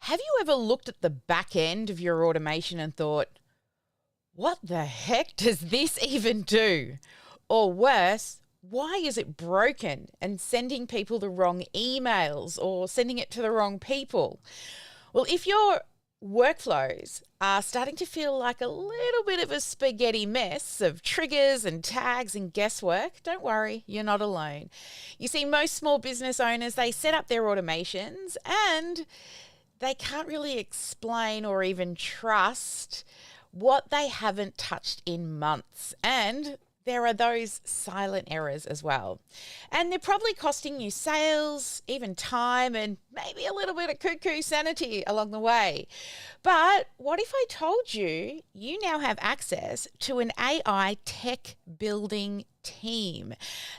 Have you ever looked at the back end of your automation and thought, what the heck does this even do? Or worse, why is it broken and sending people the wrong emails or sending it to the wrong people? Well, if your workflows are starting to feel like a little bit of a spaghetti mess of triggers and tags and guesswork, don't worry, you're not alone. You see, most small business owners, they set up their automations and they can't really explain or even trust what they haven't touched in months. And there are those silent errors as well. And they're probably costing you sales, even time, and maybe a little bit of cuckoo sanity along the way. But what if I told you you now have access to an AI tech building team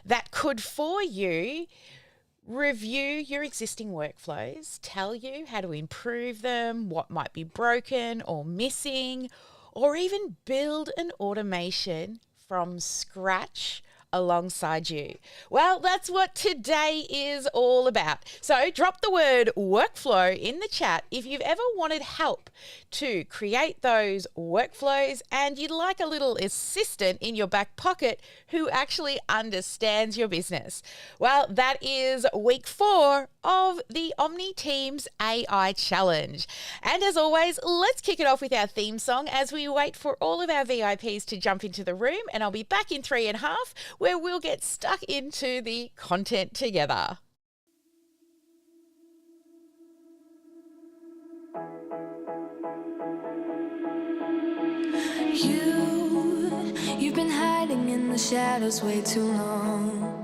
that could, for you, review your existing workflows, tell you how to improve them, what might be broken or missing, or even build an automation from scratch alongside you? Well, that's what today is all about. So drop the word workflow in the chat if you've ever wanted help to create those workflows and you'd like a little assistant in your back pocket who actually understands your business. Well, that is week 4 of the OmniTEAMS AI Challenge. And as always, let's kick it off with our theme song as we wait for all of our VIPs to jump into the room, and I'll be back in 3.5 where we'll get stuck into the content together. You've been hiding in the shadows way too long.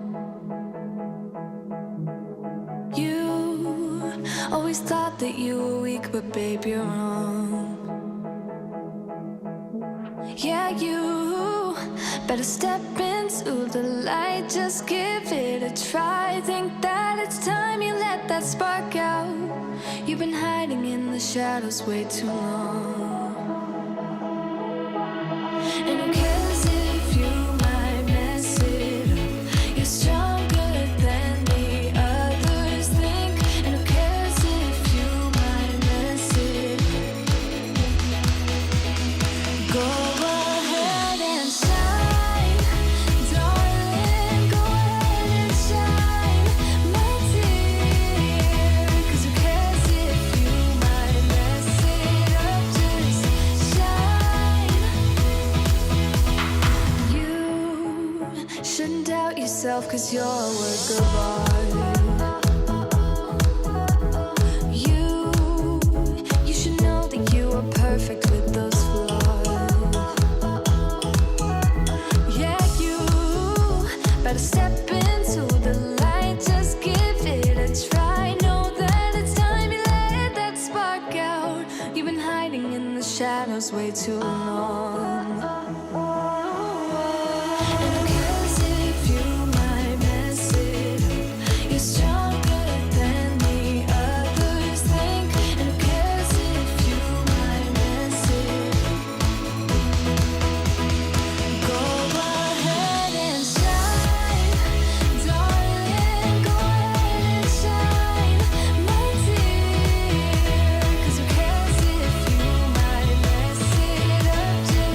You always thought that you were weak, but babe, you're wrong. Yeah, you better step into the light, just give it a try. Think that it's time you let that spark out. You've been hiding in the shadows way too long. And who cares if you might mess it up? You're stronger than the others think. And who cares if you might mess it up? Go ahead and shine, darling, go ahead and shine, my dear. 'Cause who cares if you might mess it up? Just shine. You shouldn't doubt yourself, 'cause you're a work of art. You should know that you are perfect with those flaws. Yeah, you better step into the light, just give it a try. Know that it's time you let that spark out. You've been hiding in the shadows way too long. And who cares if you might mess it up? You're stronger than the others think. And who cares if you might mess it up? Go ahead and shine, darling, go ahead and shine, my dear. 'Cause who cares if you might mess it up? Just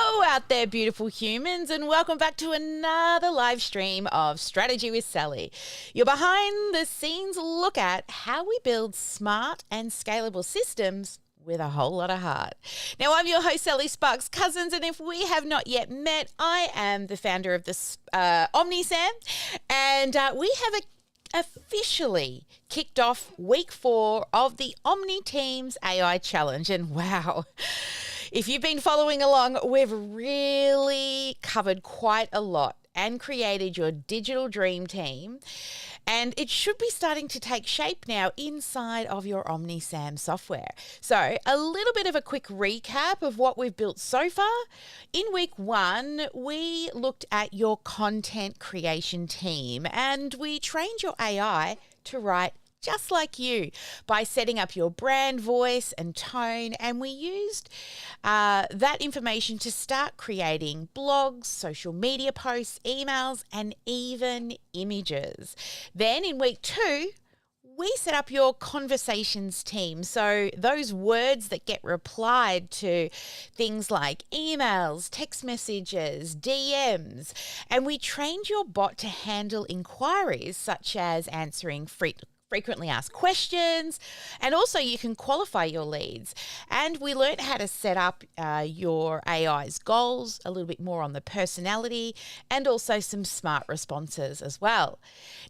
Hello out there, beautiful humans, and welcome back to another live stream of Strategy with Sally. Your behind the scenes look at how we build smart and scalable systems with a whole lot of heart. Now, I'm your host, Sally Sparks Cousins, and if we have not yet met, I am the founder of this OmniTEAMS, and we have officially kicked off week 4 of the OmniTEAMS AI Challenge, and wow. If you've been following along, we've really covered quite a lot and created your digital dream team. And it should be starting to take shape now inside of your OmniTEAMS software. So a little bit of a quick recap of what we've built so far. In week 1, we looked at your content creation team and we trained your AI to write just like you by setting up your brand voice and tone, and we used that information to start creating blogs, social media posts, emails, and even images. Then in week 2, we set up your conversations team. So those words that get replied to things like emails, text messages, DMs, and we trained your bot to handle inquiries such as answering frequently asked questions, and also you can qualify your leads. And we learned how to set up your AI's goals, a little bit more on the personality, and also some smart responses as well.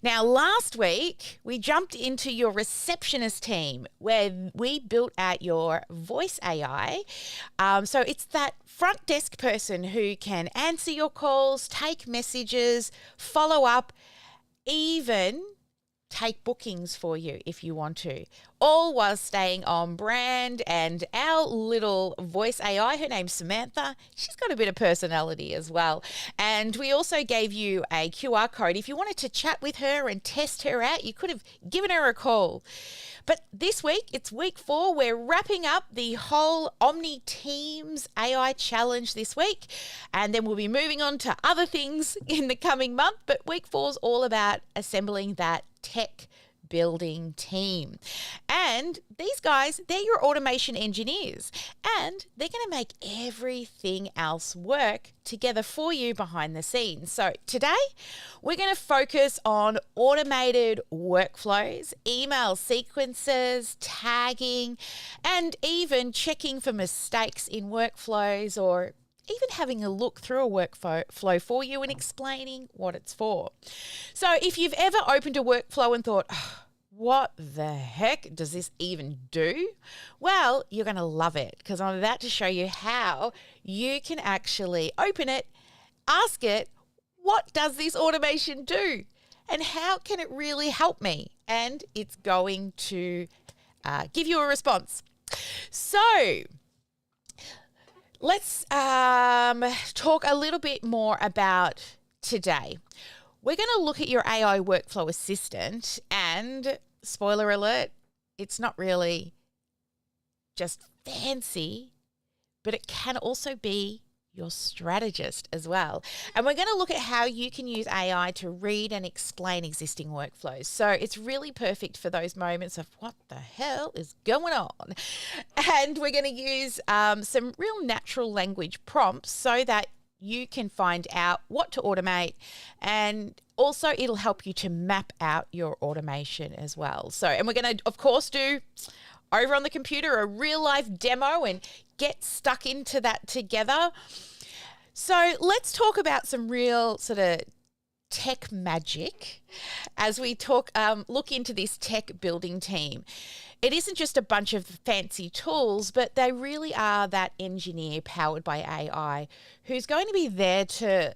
Now, last week, we jumped into your receptionist team where we built out your voice AI. So it's that front desk person who can answer your calls, take messages, follow up, even take bookings for you if you want to, all while staying on brand. And our little voice AI, her name's Samantha, she's got a bit of personality as well. And we also gave you a QR code. If you wanted to chat with her and test her out, you could have given her a call. But this week, it's week 4. We're wrapping up the whole OmniTEAMS AI Challenge this week. And then we'll be moving on to other things in the coming month. But week 4 is all about assembling that tech building team. And these guys, they're your automation engineers, and they're going to make everything else work together for you behind the scenes. So today we're going to focus on automated workflows, email sequences, tagging, and even checking for mistakes in workflows, or even having a look through a workflow for you and explaining what it's for. So if you've ever opened a workflow and thought, oh, what the heck does this even do? Well, you're going to love it, because I'm about to show you how you can actually open it, ask it, what does this automation do? And how can it really help me? And it's going to give you a response. So let's talk a little bit more about today. We're going to look at your AI workflow assistant, and spoiler alert, it's not really just fancy, but it can also be your strategist as well. And we're going to look at how you can use AI to read and explain existing workflows. So it's really perfect for those moments of what the hell is going on. And we're going to use some real natural language prompts so that you can find out what to automate, and also it'll help you to map out your automation as well. So, and we're going to, of course, do over on the computer a real life demo and get stuck into that together. So let's talk about some real sort of tech magic as we look into this tech building team. It isn't just a bunch of fancy tools, but they really are that engineer powered by AI who's going to be there to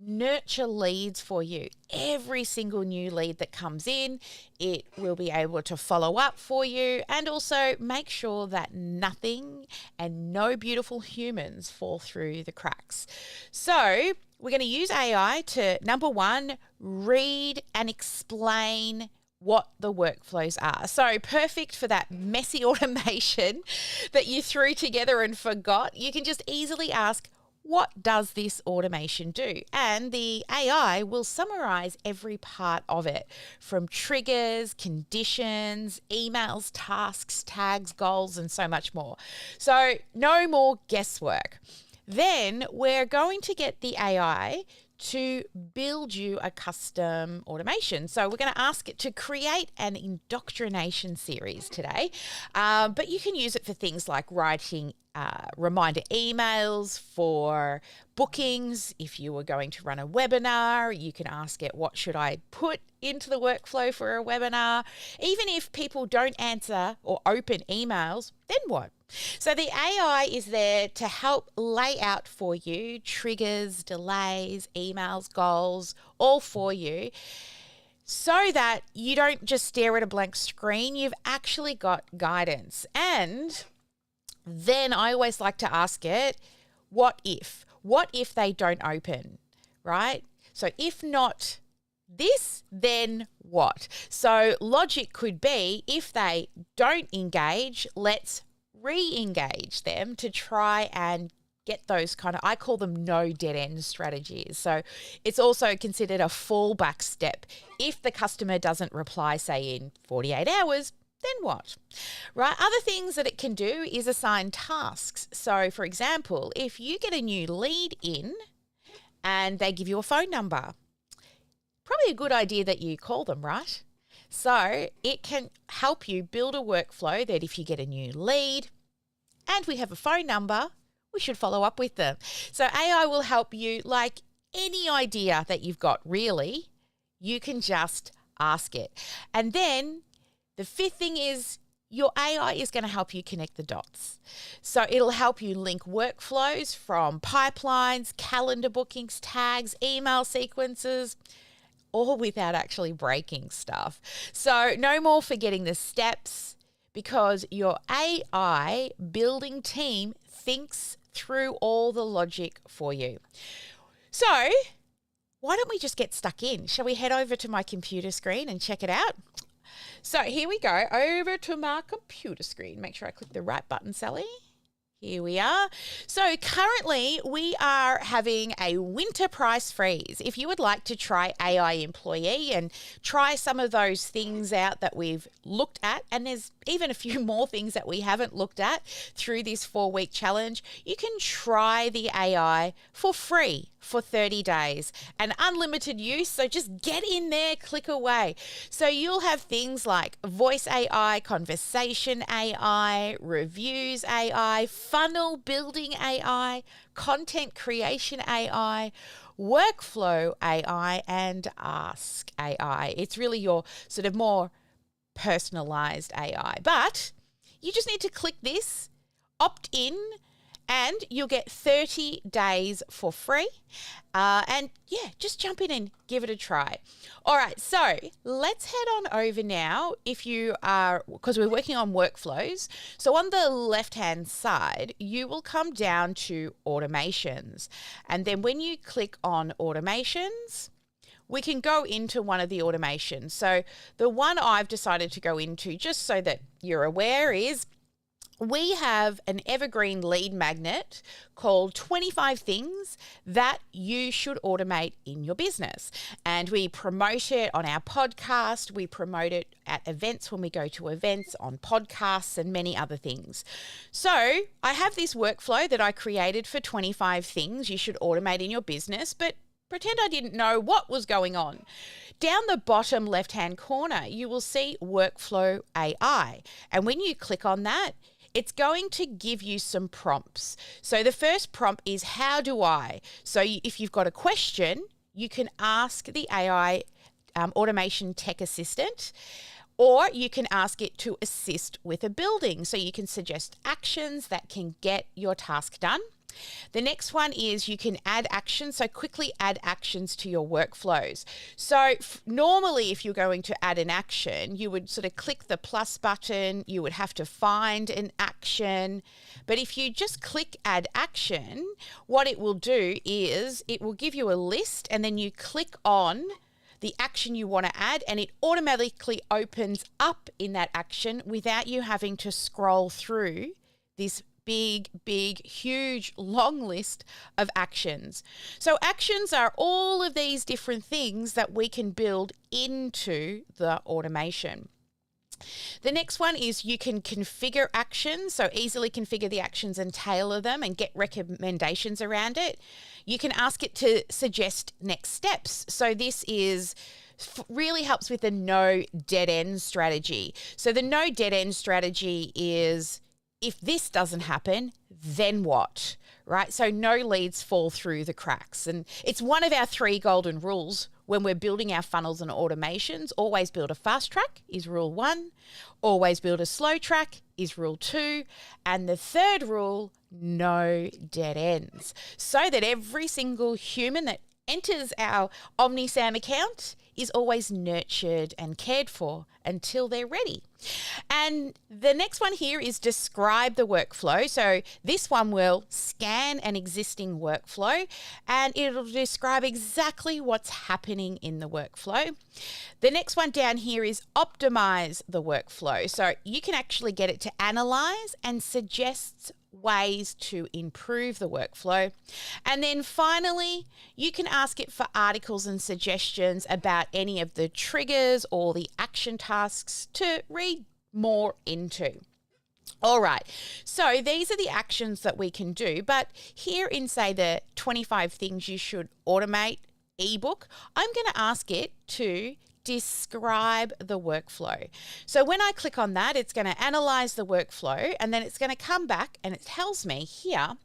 nurture leads for you. Every single new lead that comes in, it will be able to follow up for you and also make sure that nothing and no beautiful humans fall through the cracks. So we're going to use AI to, number 1, read and explain what the workflows are. So perfect for that messy automation that you threw together and forgot. You can just easily ask, what does this automation do? And the AI will summarize every part of it, from triggers, conditions, emails, tasks, tags, goals, and so much more. So no more guesswork. Then we're going to get the AI to build you a custom automation. So we're going to ask it to create an indoctrination series today, but you can use it for things like writing reminder emails for bookings. If you were going to run a webinar, you can ask it, what should I put into the workflow for a webinar? Even if people don't answer or open emails, then what? So the AI is there to help lay out for you triggers, delays, emails, goals, all for you, so that you don't just stare at a blank screen. You've actually got guidance. And then I always like to ask it, what if? What if they don't open, right? So if not this, then what? So logic could be, if they don't engage, let's re-engage them to try and get those kind of, I call them no dead end strategies. So it's also considered a fallback step. If the customer doesn't reply, say in 48 hours, then what? Right? Other things that it can do is assign tasks. So for example, if you get a new lead in and they give you a phone number, probably a good idea that you call them, right? So it can help you build a workflow that if you get a new lead and we have a phone number, we should follow up with them. So AI will help you, like any idea that you've got, really, you can just ask it. And then the fifth thing is your AI is going to help you connect the dots. So it'll help you link workflows from pipelines, calendar bookings, tags, email sequences, all without actually breaking stuff. So no more forgetting the steps, because your AI building team thinks through all the logic for you. So why don't we just get stuck in? Shall we head over to my computer screen and check it out? So here we go, over to my computer screen. Make sure I click the right button, Sally. Here we are. So currently we are having a winter price freeze. If you would like to try AI Employee and try some of those things out that we've looked at, and there's even a few more things that we haven't looked at through this 4-week challenge, you can try the AI for free for 30 days and unlimited use. So just get in there, click away. So you'll have things like voice AI, conversation AI, reviews AI, funnel building AI, content creation AI, workflow AI, and ask AI. It's really your sort of more personalized AI. But you just need to click this, opt in, and you'll get 30 days for free. And yeah, just jump in and give it a try. All right, so let's head on over now. If you are, because we're working on workflows. So on the left-hand side, you will come down to automations. And then when you click on automations, we can go into one of the automations. So the one I've decided to go into, just so that you're aware, is we have an evergreen lead magnet called 25 Things That You Should Automate in Your Business. And we promote it on our podcast. We promote it at events when we go to events, on podcasts, and many other things. So I have this workflow that I created for 25 things you should automate in your business, but pretend I didn't know what was going on. Down the bottom left-hand corner, you will see Workflow AI. And when you click on that, it's going to give you some prompts. So the first prompt is, how do I? So if you've got a question, you can ask the AI automation tech assistant, or you can ask it to assist with a building. So you can suggest actions that can get your task done. The next one is you can add actions, so quickly add actions to your workflows. So normally if you're going to add an action, you would sort of click the plus button, you would have to find an action. But if you just click add action, what it will do is it will give you a list, and then you click on the action you want to add, and it automatically opens up in that action without you having to scroll through this big, huge, long list of actions. So actions are all of these different things that we can build into the automation. The next one is you can configure actions, so easily configure the actions and tailor them and get recommendations around it. You can ask it to suggest next steps. So this is really helps with the no dead end strategy. So the no dead end strategy is if this doesn't happen, then what? Right? So no leads fall through the cracks. And it's one of our 3 golden rules when we're building our funnels and automations. Always build a fast track is rule 1. Always build a slow track is rule 2. And the third rule, no dead ends. So that every single human that enters our OmniSam account is always nurtured and cared for until they're ready. And the next one here is describe the workflow. So this one will scan an existing workflow and it'll describe exactly what's happening in the workflow. The next one down here is optimize the workflow. So you can actually get it to analyze and suggest ways to improve the workflow. And then finally, you can ask it for articles and suggestions about any of the triggers or the action tasks to read more into. All right, so these are the actions that we can do, but here in, say, the 25 things you should automate ebook, I'm going to ask it to describe the workflow. So when I click on that, it's going to analyze the workflow and then it's going to come back and it tells me here,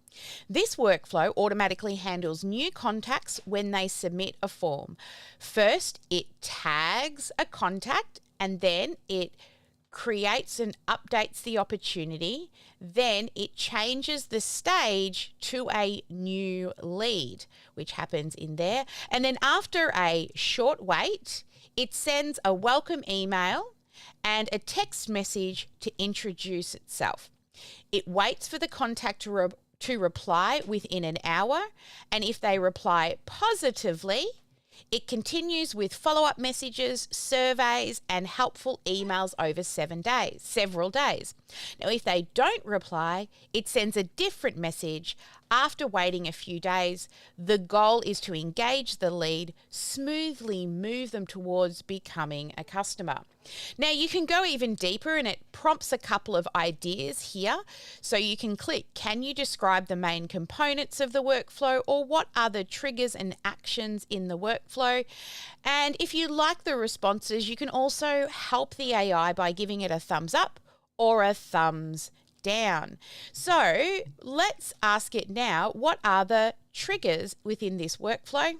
this workflow automatically handles new contacts when they submit a form. First, it tags a contact and then it creates and updates the opportunity. Then it changes the stage to a new lead, which happens in there. And then after a short wait, it sends a welcome email and a text message to introduce itself. It waits for the contact to reply within an hour, and if they reply positively, it continues with follow-up messages, surveys, and helpful emails over several days. Now, if they don't reply, it sends a different message after waiting a few days. The goal is to engage the lead, smoothly move them towards becoming a customer. Now, you can go even deeper and it prompts a couple of ideas here. So you can click, can you describe the main components of the workflow, or what are the triggers and actions in the workflow? And if you like the responses, you can also help the AI by giving it a thumbs up or a thumbs down. So let's ask it now, what are the triggers within this workflow?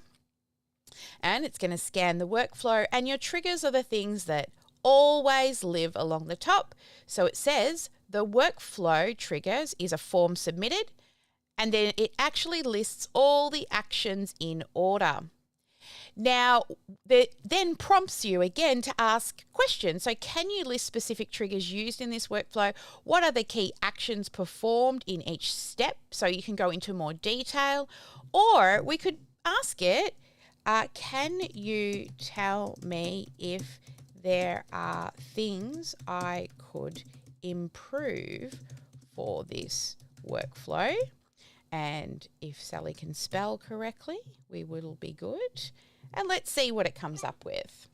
And it's going to scan the workflow, and your triggers are the things that always live along the top. So it says the workflow triggers is a form submitted, and then it actually lists all the actions in order. Now, it then prompts you again to ask questions. So can you list specific triggers used in this workflow? What are the key actions performed in each step? So you can go into more detail. Or we could ask it, can you tell me if there are things I could improve for this workflow? And if Sally can spell correctly, we will be good. And let's see what it comes up with.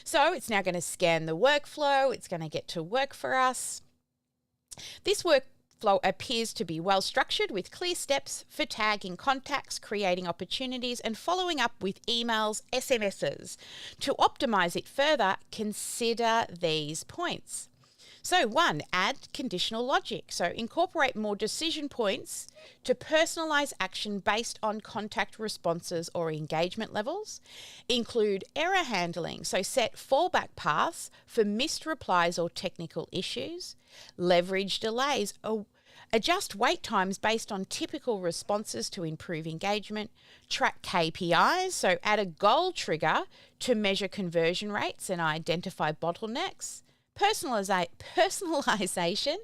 So it's now going to scan the workflow. It's going to get to work for us. This workflow appears to be well structured with clear steps for tagging contacts, creating opportunities, and following up with emails, SMSs. To optimize it further, consider these points. So 1, add conditional logic. So incorporate more decision points to personalize action based on contact responses or engagement levels. Include error handling. So set fallback paths for missed replies or technical issues. Leverage delays. Adjust wait times based on typical responses to improve engagement. Track KPIs. So add a goal trigger to measure conversion rates and identify bottlenecks. Personalization,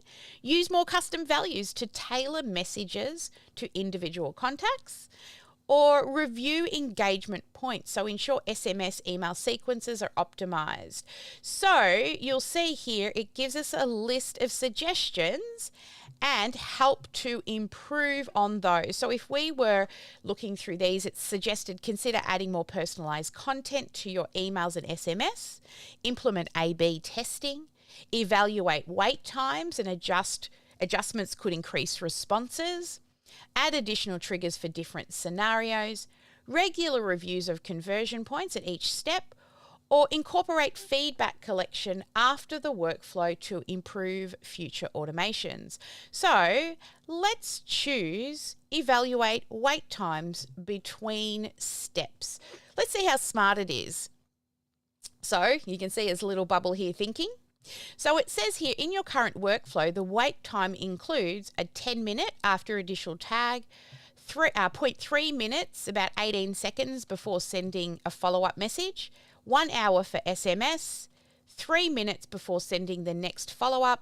use more custom values to tailor messages to individual contacts, or review engagement points. So ensure SMS email sequences are optimized. So you'll see here, it gives us a list of suggestions and help to improve on those. So if we were looking through these, it's suggested consider adding more personalized content to your emails and SMS, implement A/B testing, evaluate wait times and adjustments could increase responses, add additional triggers for different scenarios, regular reviews of conversion points at each step, or incorporate feedback collection after the workflow to improve future automations. So let's choose evaluate wait times between steps. Let's see how smart it is. So you can see there's a little bubble here thinking. So it says here, in your current workflow, the wait time includes a 10-minute after additional tag, 0.3 minutes, about 18 seconds before sending a follow-up message, 1 hour for SMS, 3 minutes before sending the next follow-up,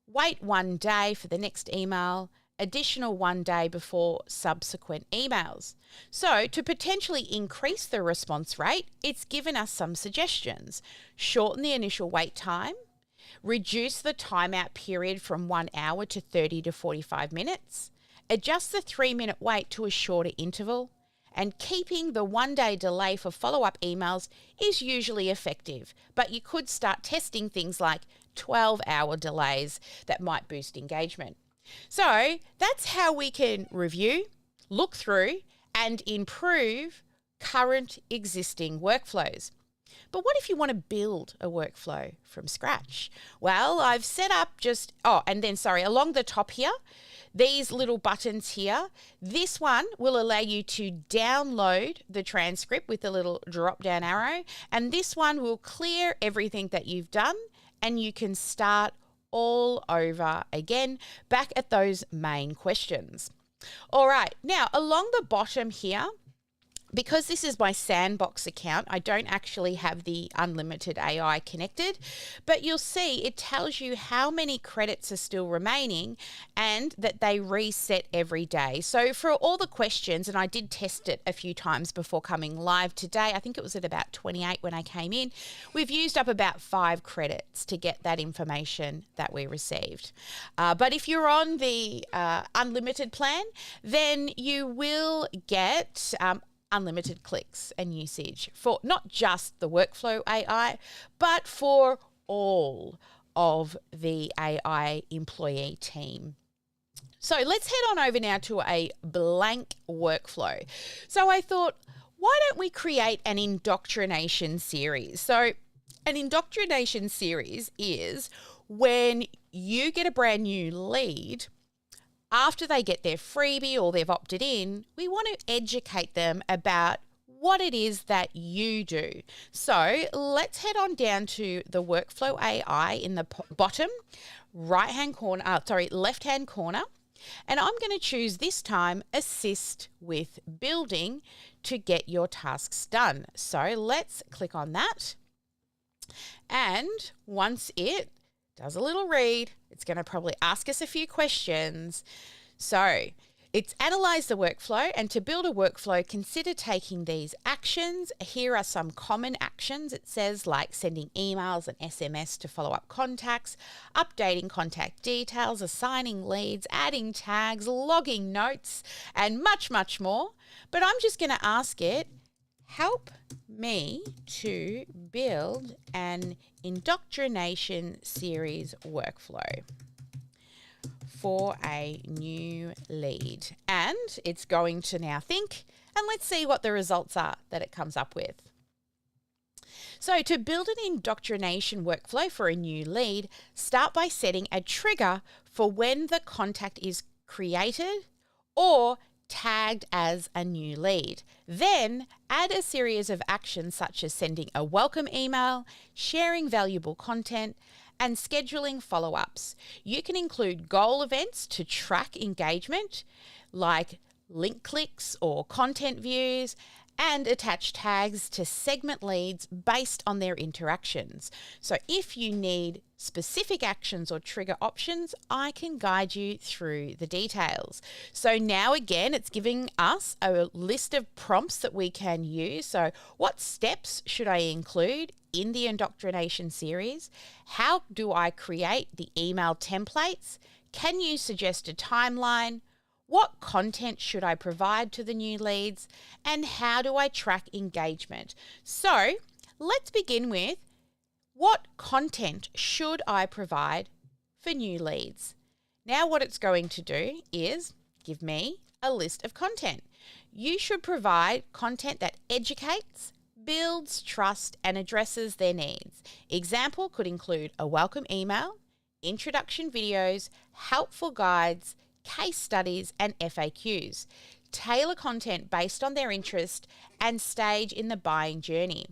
wait 1 day for the next email, additional 1 day before subsequent emails. So to potentially increase the response rate, it's given us some suggestions. Shorten the initial wait time, reduce the timeout period from 1 hour to 30 to 45 minutes, adjust the 3-minute wait to a shorter interval, and keeping the 1-day delay for follow-up emails is usually effective, but you could start testing things like 12-hour delays that might boost engagement. So that's how we can review, look through, and improve current existing workflows. But what if you want to build a workflow from scratch? Well, I've set up along the top here, these little buttons here, this one will allow you to download the transcript with a little drop down arrow, and this one will clear everything that you've done and you can start all over again back at those main questions. All right, now along the bottom here, because this is my sandbox account, I don't actually have the unlimited AI connected, but you'll see it tells you how many credits are still remaining and that they reset every day. So for all the questions, and I did test it a few times before coming live today, I think it was at about 28 when I came in, we've used up about 5 credits to get that information that we received. But if you're on the unlimited plan, then you will get unlimited clicks and usage for not just the workflow AI, but for all of the AI employee team. So let's head on over now to a blank workflow. So I thought, why don't we create an indoctrination series? So an indoctrination series is when you get a brand new lead. After they get their freebie or they've opted in, we want to educate them about what it is that you do. So let's head on down to the workflow AI in the bottom left-hand corner. And I'm going to choose this time assist with building to get your tasks done. So let's click on that. And once it does a little read, it's going to probably ask us a few questions. So it's analyze the workflow, and to build a workflow, consider taking these actions. Here are some common actions. It says like sending emails and SMS to follow up contacts, updating contact details, assigning leads, adding tags, logging notes, and much, much more. But I'm just going to ask it, help me to build an indoctrination series workflow for a new lead. And it's going to now think, and let's see what the results are that it comes up with. So to build an indoctrination workflow for a new lead, start by setting a trigger for when the contact is created or tagged as a new lead. Then add a series of actions such as sending a welcome email, sharing valuable content, and scheduling follow-ups. You can include goal events to track engagement, like link clicks or content views, and attach tags to segment leads based on their interactions. So if you need specific actions or trigger options, I can guide you through the details. So now again, it's giving us a list of prompts that we can use. So what steps should I include in the indoctrination series? How do I create the email templates? Can you suggest a timeline? What content should I provide to the new leads? And how do I track engagement? So let's begin with, what content should I provide for new leads? Now what it's going to do is give me a list of content. You should provide content that educates, builds trust, and addresses their needs. Example could include a welcome email, introduction videos, helpful guides, case studies, and FAQs. Tailor content based on their interest and stage in the buying journey.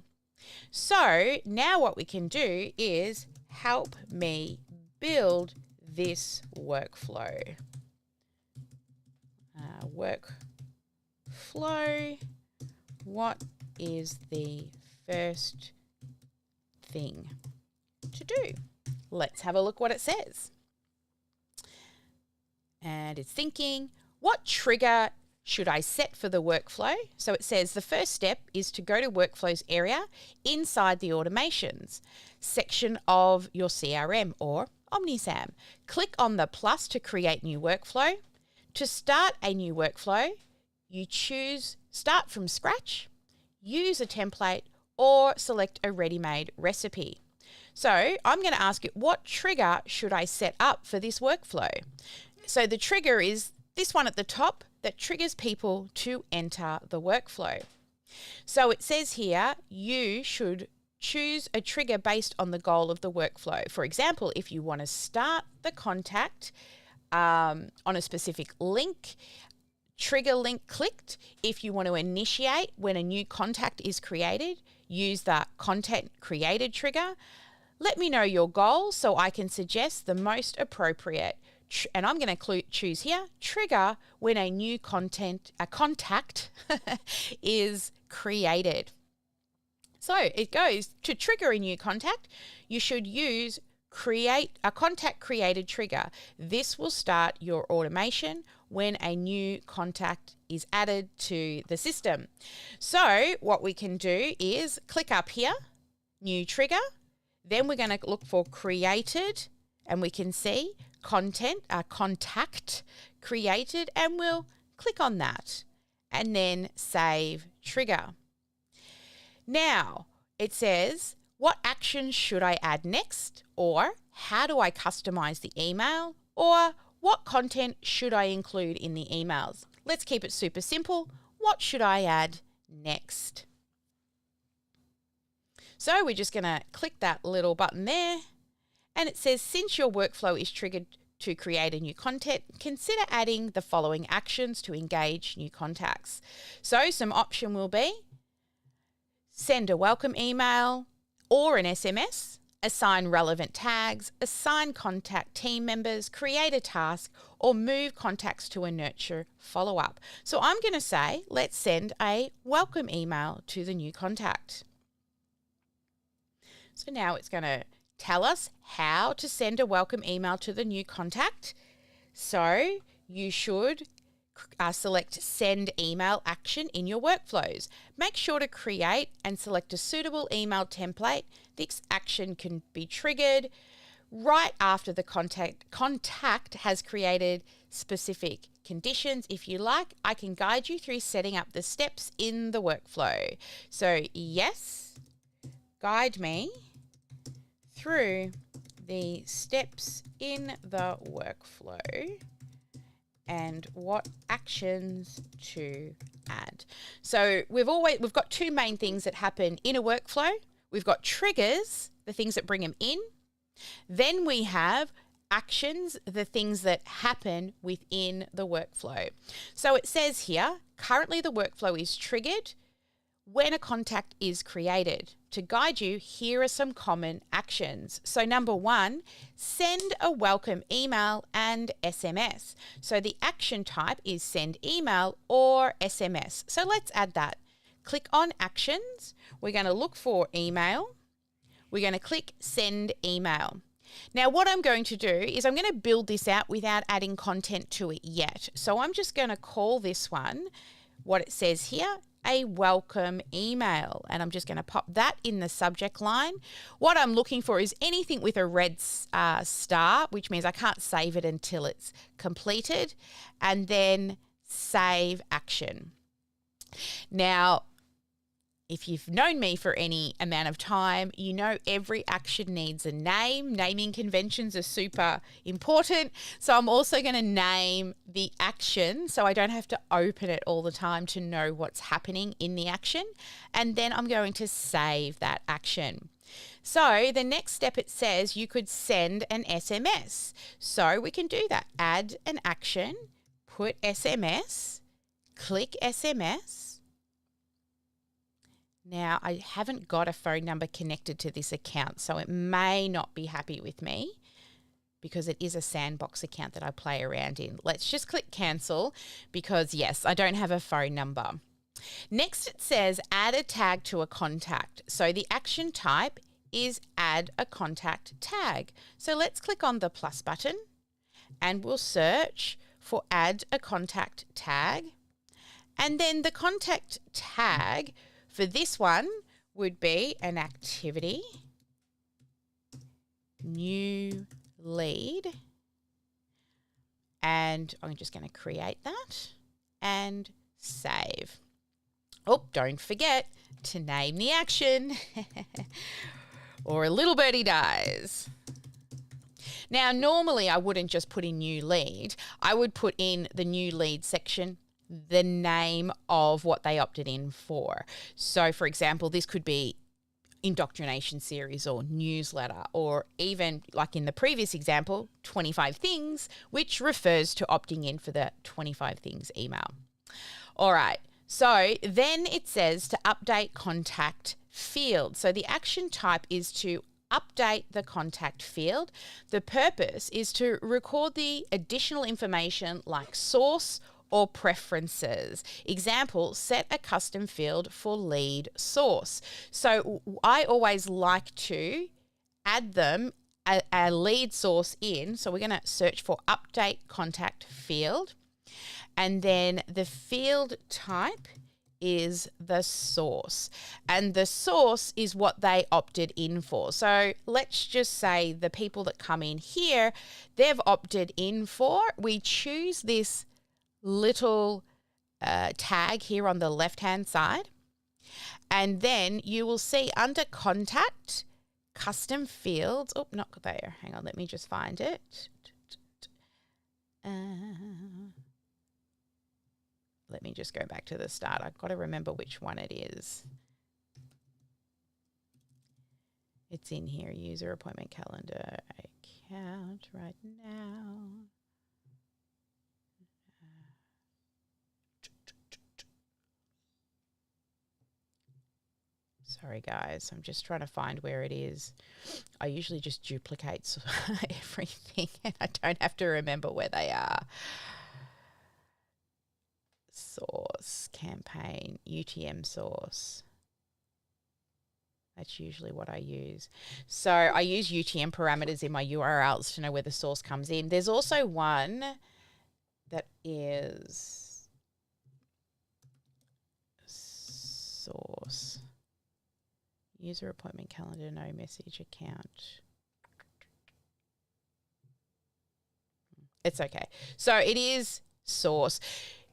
So now what we can do is help me build this workflow. Workflow. What is the first thing to do? Let's have a look what it says. And it's thinking, what trigger should I set for the workflow? So it says the first step is to go to Workflows area inside the Automations section of your CRM or OmniTEAMS. Click on the plus to create new workflow. To start a new workflow, you choose Start from Scratch, use a template, or select a ready-made recipe. So I'm going to ask it, what trigger should I set up for this workflow? So the trigger is this one at the top that triggers people to enter the workflow. So it says here, you should choose a trigger based on the goal of the workflow. For example, if you want to start the contact on a specific link, trigger link clicked. If you want to initiate when a new contact is created, use the content created trigger. Let me know your goal so I can suggest the most appropriate. And I'm going to choose here, trigger when a new contact is created. So it goes to trigger a new contact. You should use create a contact created trigger. This will start your automation when a new contact is added to the system. So what we can do is click up here, new trigger. Then we're going to look for created, and we can see contact created, and we'll click on that and then save trigger. Now it says, what actions should I add next? Or how do I customize the email? Or what content should I include in the emails? Let's keep it super simple. What should I add next? So we're just going to click that little button there. And it says, since your workflow is triggered to create a new content, consider adding the following actions to engage new contacts. So some option will be send a welcome email or an SMS, assign relevant tags, assign contact team members, create a task, or move contacts to a nurture follow-up. So I'm going to say, let's send a welcome email to the new contact. So now it's going to tell us how to send a welcome email to the new contact. So you should select send email action in your workflows. Make sure to create and select a suitable email template. This action can be triggered right after the contact has created specific conditions. If you like, I can guide you through setting up the steps in the workflow. So yes, guide me through the steps in the workflow and what actions to add. So we've got two main things that happen in a workflow. We've got triggers, the things that bring them in. Then we have actions, the things that happen within the workflow. So it says here, currently the workflow is triggered when a contact is created. To guide you, here are some common actions. So number one, send a welcome email and SMS. So the action type is send email or SMS. So let's add that. Click on actions. We're going to look for email. We're going to click send email. Now what I'm going to do is I'm going to build this out without adding content to it yet. So I'm just going to call this one, what it says here, a welcome email. And I'm just going to pop that in the subject line. What I'm looking for is anything with a red star, which means I can't save it until it's completed, and then save action. Now, if you've known me for any amount of time, you know every action needs a name. Naming conventions are super important. So I'm also going to name the action so I don't have to open it all the time to know what's happening in the action. And then I'm going to save that action. So the next step, it says you could send an SMS. So we can do that. Add an action, put SMS, click SMS. Now, I haven't got a phone number connected to this account, so it may not be happy with me because it is a sandbox account that I play around in. Let's just click cancel because, yes, I don't have a phone number. Next, it says add a tag to a contact. So the action type is add a contact tag. So let's click on the plus button and we'll search for add a contact tag. And then the contact tag for this one would be an activity, new lead, and I'm just going to create that and save. Oh, don't forget to name the action or a little birdie dies. Now, normally I wouldn't just put in new lead. I would put in the new lead section the name of what they opted in for. So, for example, this could be indoctrination series or newsletter, or even like in the previous example, 25 things, which refers to opting in for the 25 things email. All right. So then it says to update contact field. So the action type is to update the contact field. The purpose is to record the additional information like source or preferences. Example, set a custom field for lead source. So I always like to add them a lead source in. So we're going to search for update contact field. And then the field type is the source. And the source is what they opted in for. So let's just say the people that come in here, they've opted in for, we choose this little tag here on the left-hand side. And then you will see under contact, custom fields. Oh, not there. Hang on, let me just find it. Let me just go back to the start. I've got to remember which one it is. It's in here, user appointment calendar account right now. Sorry, guys. I'm just trying to find where it is. I usually just duplicate everything and I don't have to remember where they are. Source, campaign, UTM source. That's usually what I use. So I use UTM parameters in my URLs to know where the source comes in. There's also one that is source. User appointment calendar, no message account. It's okay. So it is source.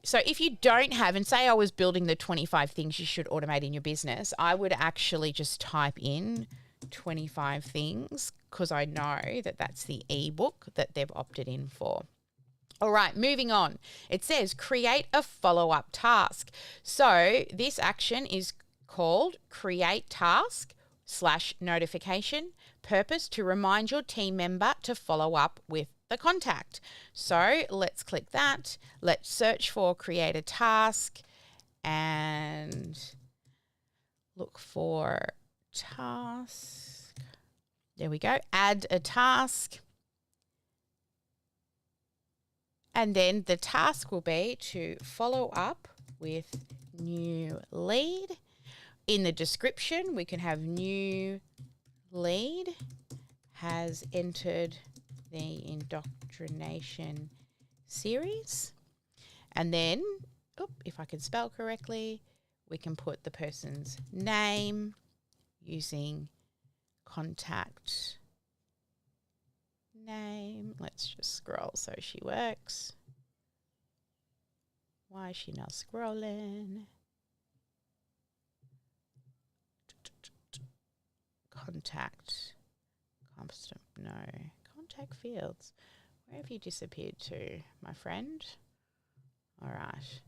So if you don't have, and say I was building the 25 things you should automate in your business, I would actually just type in 25 things because I know that that's the ebook that they've opted in for. All right, moving on. It says create a follow-up task. So this action is called create task / notification, purpose to remind your team member to follow up with the contact. So let's click that. Let's search for create a task and look for task. There we go. Add a task. And then the task will be to follow up with new lead. In the description, we can have new lead has entered the indoctrination series. And then, if I can spell correctly, we can put the person's name using contact name. Let's just scroll so she works. Why is she not scrolling? Contact. No. Contact fields. Where have you disappeared to, my friend? All right.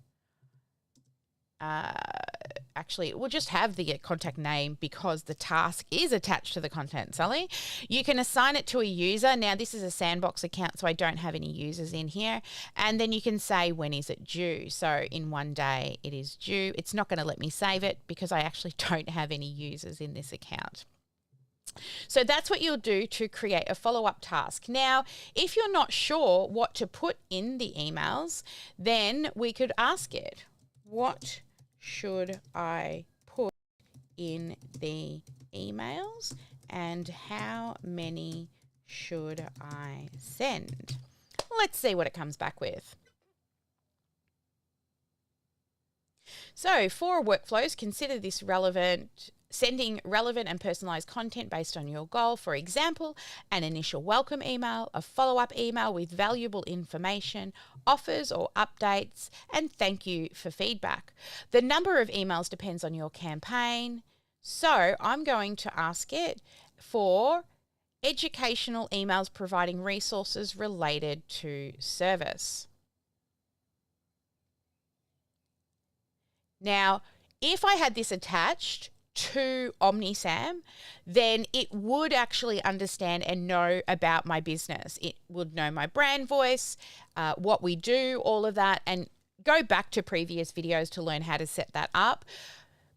Actually, we'll just have the contact name because the task is attached to the content, Sally. You can assign it to a user. Now, this is a sandbox account, so I don't have any users in here. And then you can say, when is it due? So in 1 day, it is due. It's not going to let me save it because I actually don't have any users in this account. So that's what you'll do to create a follow-up task. Now, if you're not sure what to put in the emails, then we could ask it, what should I put in the emails and how many should I send? Let's see what it comes back with. So for workflows, consider this relevant. Sending relevant and personalized content based on your goal. For example, an initial welcome email, a follow-up email with valuable information, offers or updates, and thank you for feedback. The number of emails depends on your campaign. So I'm going to ask it for educational emails providing resources related to service. Now, if I had this attached to OmniTEAMS, then it would actually understand and know about my business. It would know my brand voice, what we do, all of that, and go back to previous videos to learn how to set that up.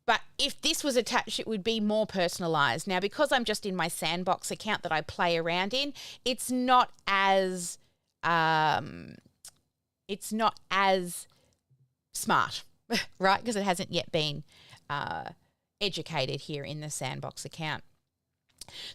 But if this was attached, it would be more personalized. Now, because I'm just in my sandbox account that I play around in, it's not as smart, right? Because it hasn't yet been educated here in the sandbox account.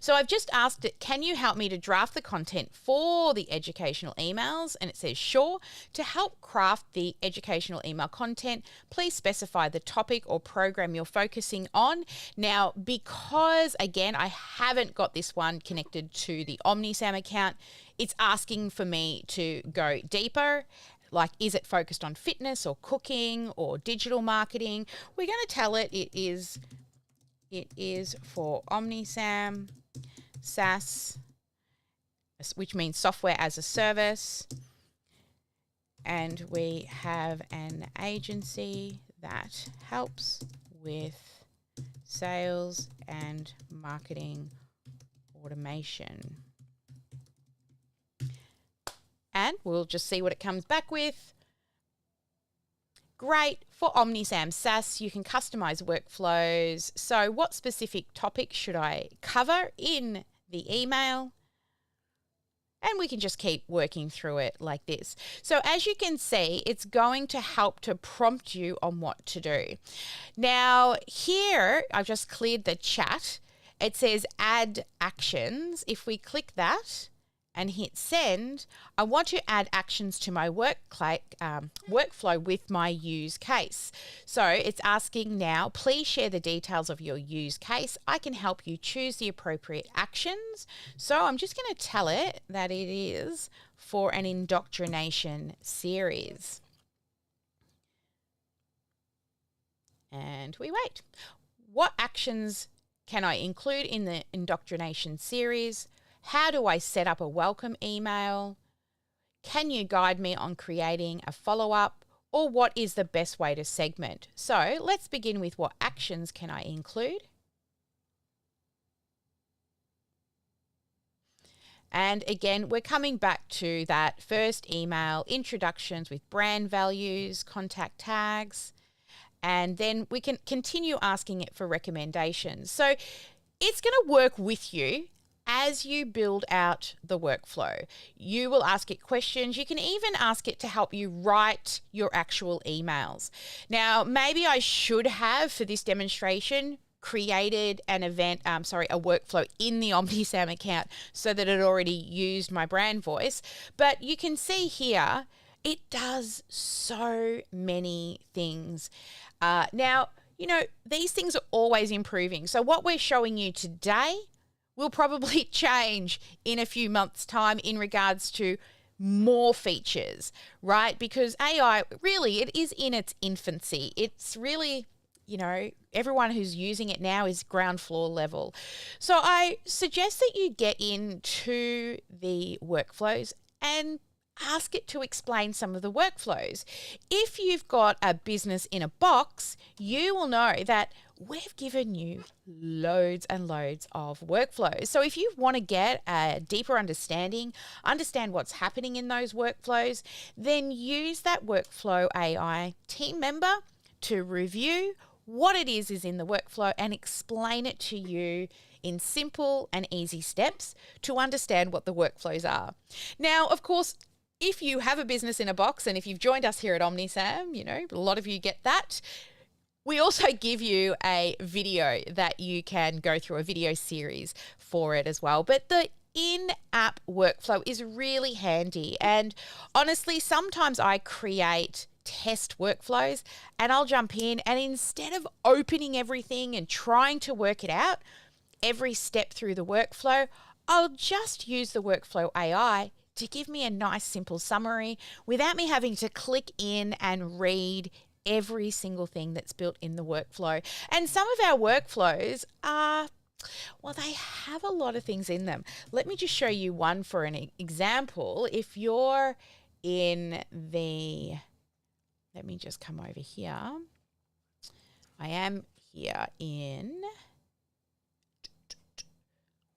So I've just asked it, can you help me to draft the content for the educational emails? And it says, sure. To help craft the educational email content, please specify the topic or program you're focusing on. Now, because again, I haven't got this one connected to the OmniTEAMS account, it's asking for me to go deeper. Like, is it focused on fitness or cooking or digital marketing? We're going to tell it is for OmniTEAMS SaaS, which means software as a service. And we have an agency that helps with sales and marketing automation. And we'll just see what it comes back with. Great. For OmniTEAMS SaaS, you can customize workflows. So what specific topic should I cover in the email? And we can just keep working through it like this. So as you can see, it's going to help to prompt you on what to do. Now here, I've just cleared the chat. It says add actions. If we click that and hit send, I want to add actions to my workflow with my use case. So it's asking now, please share the details of your use case. I can help you choose the appropriate actions. So I'm just going to tell it that it is for an indoctrination series. And we wait. What actions can I include in the indoctrination series? How do I set up a welcome email? Can you guide me on creating a follow-up? Or what is the best way to segment? So let's begin with what actions can I include? And again, we're coming back to that first email, introductions with brand values, contact tags, and then we can continue asking it for recommendations. So it's going to work with you as you build out the workflow. You will ask it questions. You can even ask it to help you write your actual emails. Now, maybe I should have, for this demonstration, created a workflow in the OmniTEAMS account so that it already used my brand voice. But you can see here, it does so many things. Now, these things are always improving. So what we're showing you today will probably change in a few months' time in regards to more features, right? Because AI, really, it is in its infancy. It's really, everyone who's using it now is ground floor level. So I suggest that you get into the workflows and ask it to explain some of the workflows. If you've got a business in a box, you will know that we've given you loads and loads of workflows. So if you want to get a deeper understand what's happening in those workflows, then use that workflow AI team member to review what it is in the workflow and explain it to you in simple and easy steps to understand what the workflows are. Now, of course, if you have a business in a box, and if you've joined us here at OmniTEAMS, a lot of you get that. We also give you a video that you can go through, a video series for it as well. But the in-app workflow is really handy. And honestly, sometimes I create test workflows and I'll jump in, and instead of opening everything and trying to work it out, every step through the workflow, I'll just use the workflow AI to give me a nice simple summary without me having to click in and read every single thing that's built in the workflow. And some of our workflows are, they have a lot of things in them. Let me just show you one for an example. If you're in let me just come over here. I am here in,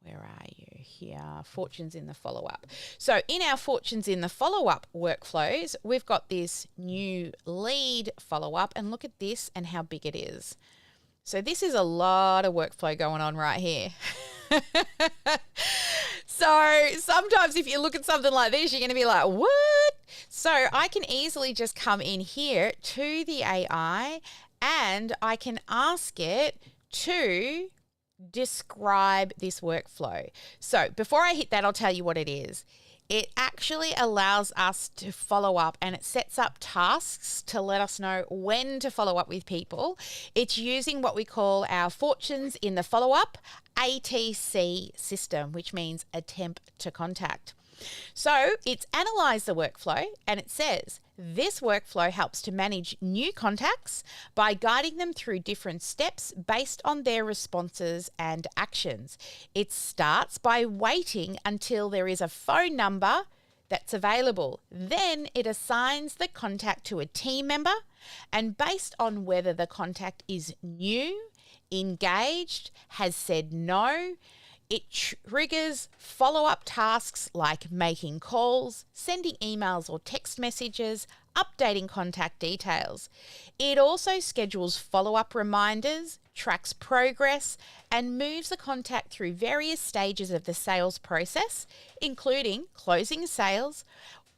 where are you here? Fortunes in the follow-up. So in our Fortunes in the follow-up workflows, we've got this new lead follow-up, and look at this and how big it is. So this is a lot of workflow going on right here. So sometimes if you look at something like this, you're going to be like, what? So I can easily just come in here to the AI and I can ask it to describe this workflow. So before I hit that, I'll tell you what it is. It actually allows us to follow up, and it sets up tasks to let us know when to follow up with people. It's using what we call our Fortunes in the follow-up ATC system, which means attempt to contact. So it's analysed the workflow and it says, this workflow helps to manage new contacts by guiding them through different steps based on their responses and actions. It starts by waiting until there is a phone number that's available. Then it assigns the contact to a team member, and based on whether the contact is new, engaged, has said no, it triggers follow-up tasks like making calls, sending emails or text messages, updating contact details. It also schedules follow-up reminders, tracks progress, and moves the contact through various stages of the sales process, including closing sales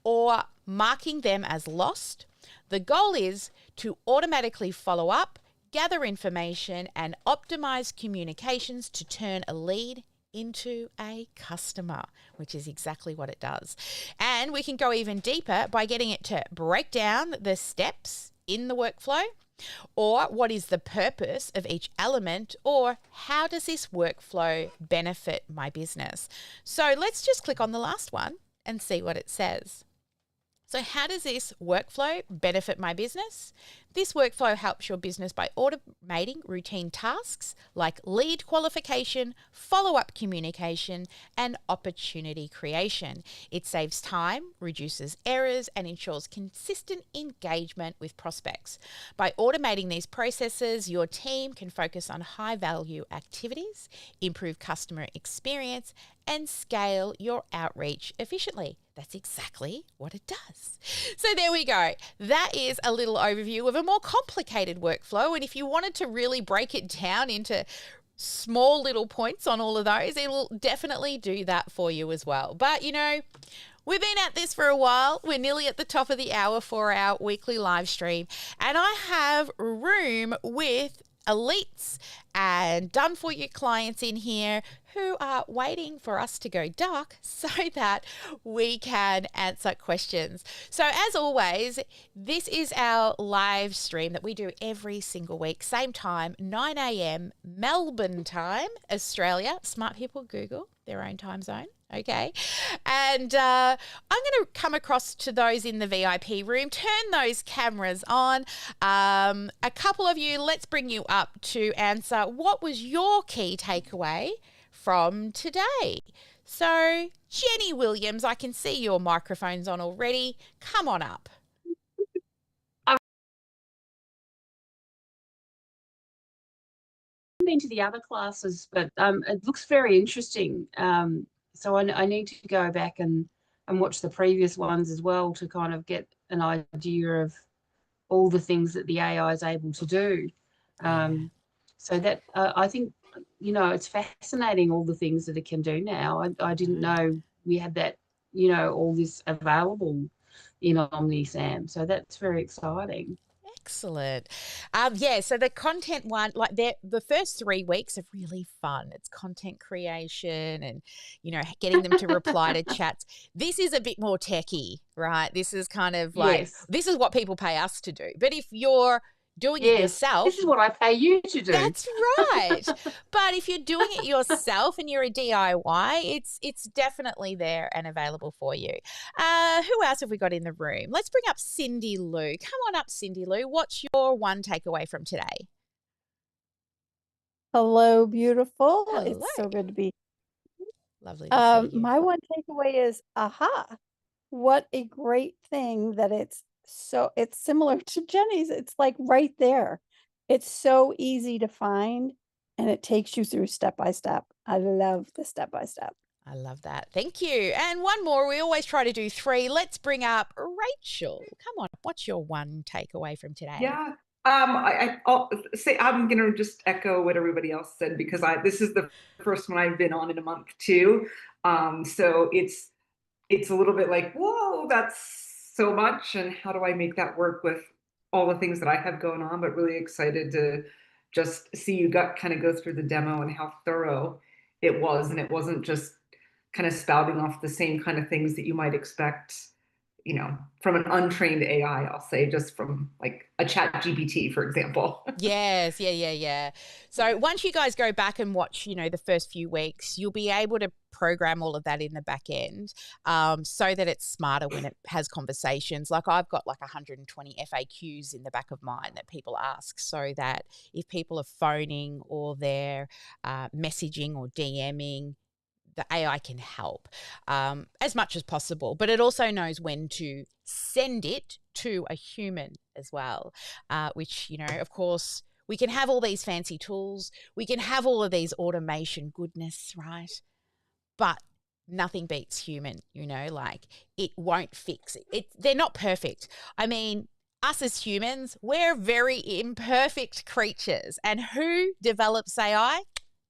or marking them as lost. The goal is to automatically follow up, gather information, and optimize communications to turn a lead into a customer, which is exactly what it does. And we can go even deeper by getting it to break down the steps in the workflow, or what is the purpose of each element, or how does this workflow benefit my business. So let's just click on the last one and see what it says. So how does this workflow benefit my business? This workflow helps your business by automating routine tasks like lead qualification, follow-up communication, and opportunity creation. It saves time, reduces errors, and ensures consistent engagement with prospects. By automating these processes, your team can focus on high-value activities, improve customer experience, and scale your outreach efficiently. That's exactly what it does. So there we go. That is a little overview of a more complicated workflow. And if you wanted to really break it down into small little points on all of those, it will definitely do that for you as well. But, you know, we've been at this for a while. We're nearly at the top of the hour for our weekly live stream. And I have room with elites and done for you clients in here who are waiting for us to go dark so that we can answer questions. So as always, this is our live stream that we do every single week, same time, 9 a.m. Melbourne time, Australia. Smart people Google their own time zone. Okay. And I'm going to come across to those in the VIP room, turn those cameras on. A couple of you, let's bring you up to answer what was your key takeaway from today. So, Jenny Williams, I can see your microphone's on already. Come on up. I've been to the other classes, but it looks very interesting. So I need to go back and watch the previous ones as well to kind of get an idea of all the things that the AI is able to do. So that I think, it's fascinating all the things that it can do now. I didn't know we had that, all this available in OmniTEAMS. So that's very exciting. Excellent. So the content one, like the first 3 weeks are really fun. It's content creation and, getting them to reply to chats. This is a bit more techie, right? This is kind of like, This is what people pay us to do. But if you're doing it yourself. This is what I pay you to do. That's right. But if you're doing it yourself and you're a DIY, it's definitely there and available for you. Who else have we got in the room? Let's bring up Cindy Lou. Come on up, Cindy Lou. What's your one takeaway from today? Hello, beautiful. Hello. It's so good to be. Lovely to see you. My one takeaway is, what a great thing that it's similar to Jenny's. It's like right there. It's so easy to find and it takes you through step by step. I love the step by step. I love that. Thank you. And one more. We always try to do 3. Let's bring up Rachel. Come on. What's your one takeaway from today? Yeah. I'll say I'm going to just echo what everybody else said because this is the first one I've been on in a month too. So it's a little bit like, whoa, that's so much. And how do I make that work with all the things that I have going on? But really excited to just see you kind of go through the demo and how thorough it was. And it wasn't just kind of spouting off the same kind of things that you might expect, from an untrained AI, I'll say, just from like a chat GPT, for example. Yes. Yeah. So once you guys go back and watch, the first few weeks, you'll be able to program all of that in the back end so that it's smarter when it has conversations. Like I've got like 120 FAQs in the back of mine that people ask so that if people are phoning or they're messaging or DMing, the AI can help as much as possible, but it also knows when to send it to a human as well, which, of course, we can have all these fancy tools. We can have all of these automation goodness, right? But nothing beats human, like it won't fix it. They're not perfect. I mean, us as humans, we're very imperfect creatures. And who develops AI?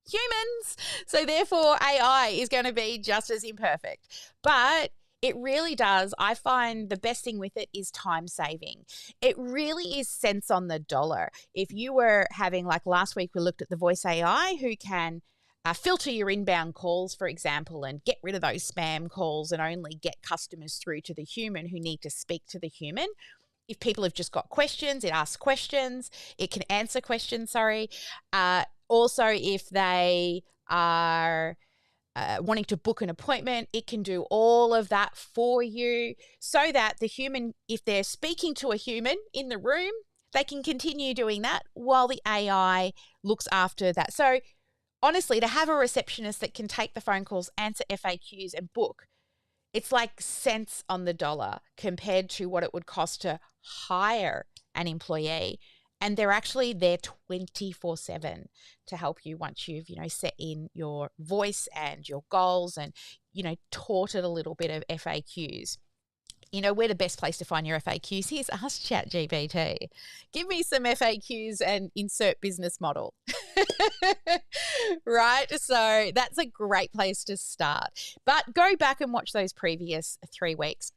Humans. So therefore AI is going to be just as imperfect, but it really does. I find the best thing with it is time saving. It really is cents on the dollar. If you were having, like last week, we looked at the voice AI who can filter your inbound calls, for example, and get rid of those spam calls and only get customers through to the human who need to speak to the human. If people have just got questions, it asks questions. It can answer questions, also, if they are wanting to book an appointment, it can do all of that for you so that the human, if they're speaking to a human in the room, they can continue doing that while the AI looks after that. So honestly, to have a receptionist that can take the phone calls, answer FAQs and book, it's like cents on the dollar compared to what it would cost to hire an employee. And they're actually there 24/7 to help you once you've, set in your voice and your goals and, taught it a little bit of FAQs. We're the best place to find your FAQs. Here's Ask ChatGPT. Give me some FAQs and insert business model. Right? So that's a great place to start. But go back and watch those previous 3 weeks.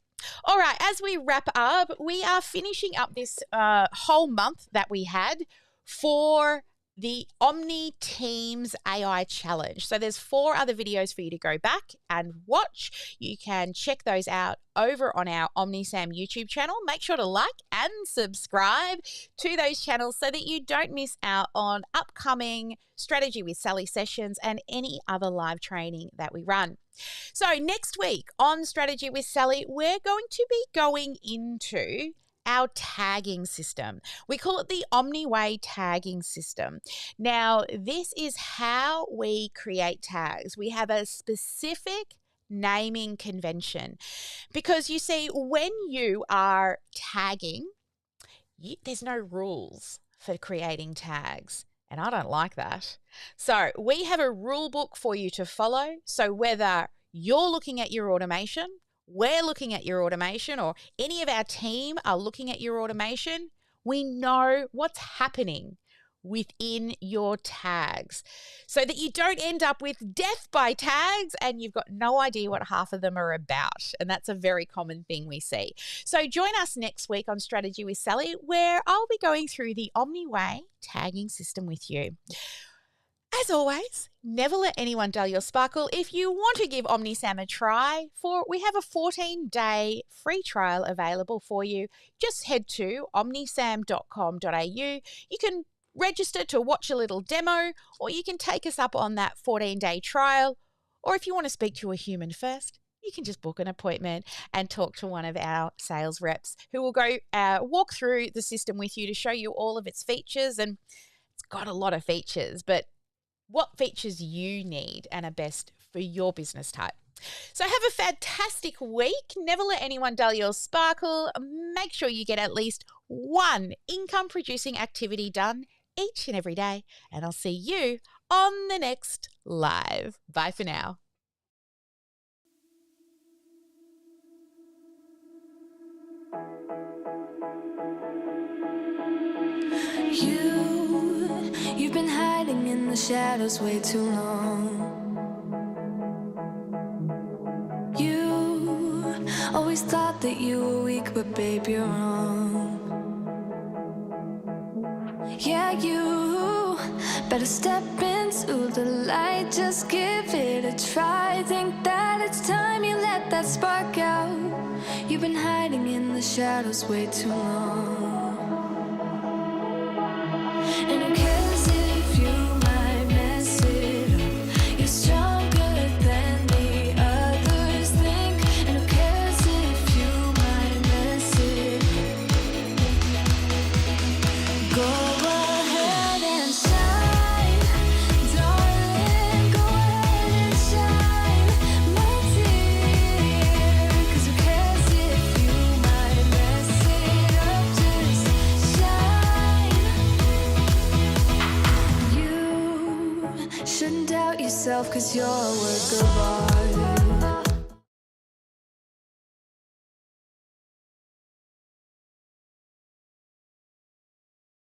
All right, as we wrap up, we are finishing up this whole month that we had for the OmniTEAMS AI Challenge. So there's 4 other videos for you to go back and watch. You can check those out over on our OmniSam YouTube channel. Make sure to like and subscribe to those channels so that you don't miss out on upcoming Strategy with Sally sessions and any other live training that we run. So next week on Strategy with Sally, we're going to be going into our tagging system. We call it the OmniWay tagging system. Now, this is how we create tags. We have a specific naming convention because you see, when you are tagging, there's no rules for creating tags. And I don't like that. So we have a rule book for you to follow. So whether you're looking at your automation, we're looking at your automation, or any of our team are looking at your automation, we know what's happening within your tags so that you don't end up with death by tags and you've got no idea what half of them are about. And that's a very common thing we see. So join us next week on Strategy with Sally, where I'll be going through the OmniWay tagging system with you. As always, never let anyone dull your sparkle. If you want to give OmniSam a try, we have a 14-day free trial available for you. Just head to omnisam.com.au. You can register to watch a little demo, or you can take us up on that 14-day trial. Or if you want to speak to a human first, you can just book an appointment and talk to one of our sales reps who will go walk through the system with you to show you all of its features. And it's got a lot of features, but what features you need and are best for your business type. So have a fantastic week. Never let anyone dull your sparkle. Make sure you get at least one income-producing activity done each and every day. And I'll see you on the next live. Bye for now. You've been hiding in the shadows way too long. You always thought that you were weak, but babe, you're wrong. Yeah, you better step into the light, just give it a try. Think that it's time you let that spark out. You've been hiding in the shadows way too long. And who cares if you might mess it up? You're stronger than the others think. And who cares if you might mess it up? Go ahead and shine, darling. Go ahead and shine, my dear. 'Cause who cares if you might mess it up? Just shine. You shouldn't doubt yourself, 'cause you're a work of art.